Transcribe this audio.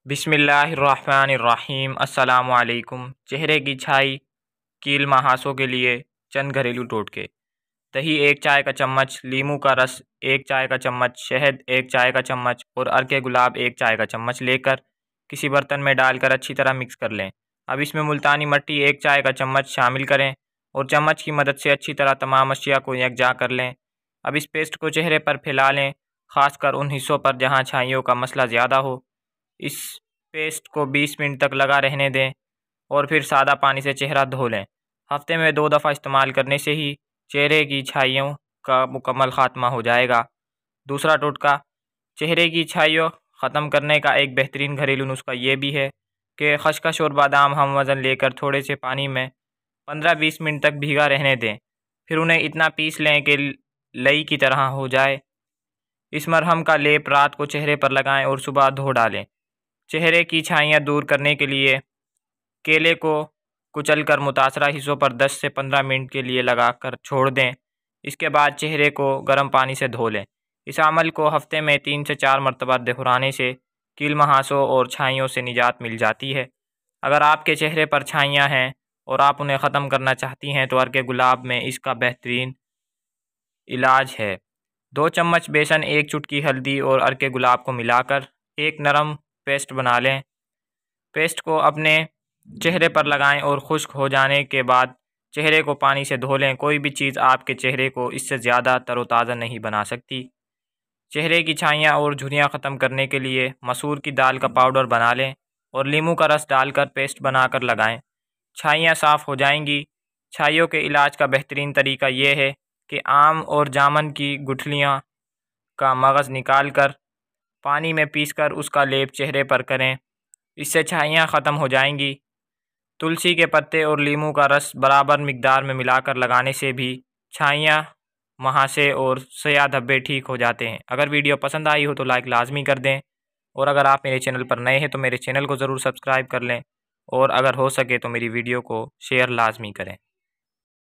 बिस्मिल्लाहिर्रहमानिर्रहीम। अस्सलामुअलैकुम। चेहरे की छाई, कील महासों के लिए चंद घरेलू टोटके। दही 1 चाय का चम्मच, लीमू का रस 1 चाय का चम्मच, शहद 1 चाय का चम्मच और अर्के गुलाब 1 चाय का चम्मच लेकर किसी बर्तन में डालकर अच्छी तरह मिक्स कर लें। अब इसमें मुल्तानी मट्टी 1 चाय का चम्मच शामिल करें और चम्मच की मदद से अच्छी तरह तमाम अशिया को यकजा कर लें। अब इस पेस्ट को चेहरे पर फैला लें, ख़ासकर उन हिस्सों पर जहां छाइयों का मसला ज़्यादा हो। इस पेस्ट को 20 मिनट तक लगा रहने दें और फिर सादा पानी से चेहरा धो लें। हफ्ते में 2 दफ़ा इस्तेमाल करने से ही चेहरे की छाइयों का मुकम्मल ख़ात्मा हो जाएगा। दूसरा टोटका, चेहरे की छाइयों ख़त्म करने का एक बेहतरीन घरेलू नुस्खा ये भी है कि खसखस और बादाम हम वज़न लेकर थोड़े से पानी में 15-20 मिनट तक भीगा रहने दें, फिर उन्हें इतना पीस लें कि लई की तरह हो जाए। इस मरहम का लेप रात को चेहरे पर लगाएं और सुबह धो डालें। चेहरे की छाइयाँ दूर करने के लिए केले को कुचलकर मुतासरा हिस्सों पर 10 से 15 मिनट के लिए लगाकर छोड़ दें। इसके बाद चेहरे को गर्म पानी से धो लें। इस अमल को हफ्ते में 3 से 4 मरतबा दोहराने से कील महासों और छाइयों से निजात मिल जाती है। अगर आपके चेहरे पर छाइयाँ हैं और आप उन्हें ख़त्म करना चाहती हैं तो अर्के गुलाब में इसका बेहतरीन इलाज है। 2 चम्मच बेसन, 1 चुटकी हल्दी और अर्के गुलाब को मिलाकर एक नरम पेस्ट बना लें। पेस्ट को अपने चेहरे पर लगाएं और खुश्क हो जाने के बाद चेहरे को पानी से धो लें। कोई भी चीज़ आपके चेहरे को इससे ज़्यादा तरोताज़ा नहीं बना सकती। चेहरे की छाइयाँ और झुर्रियाँ ख़त्म करने के लिए मसूर की दाल का पाउडर बना लें और नींबू का रस डालकर पेस्ट बनाकर लगाएं। छाइयाँ साफ़ हो जाएंगी। छाइयों के इलाज का बेहतरीन तरीका ये है कि आम और जामुन की गुठलियाँ का मगज़ निकाल कर पानी में पीसकर उसका लेप चेहरे पर करें, इससे छाइयाँ ख़त्म हो जाएंगी। तुलसी के पत्ते और लीमू का रस बराबर मिकदार में मिलाकर लगाने से भी छाइयाँ, महासे और स्याह धब्बे ठीक हो जाते हैं। अगर वीडियो पसंद आई हो तो लाइक लाजमी कर दें और अगर आप मेरे चैनल पर नए हैं तो मेरे चैनल को ज़रूर सब्सक्राइब कर लें और अगर हो सके तो मेरी वीडियो को शेयर लाजमी करें।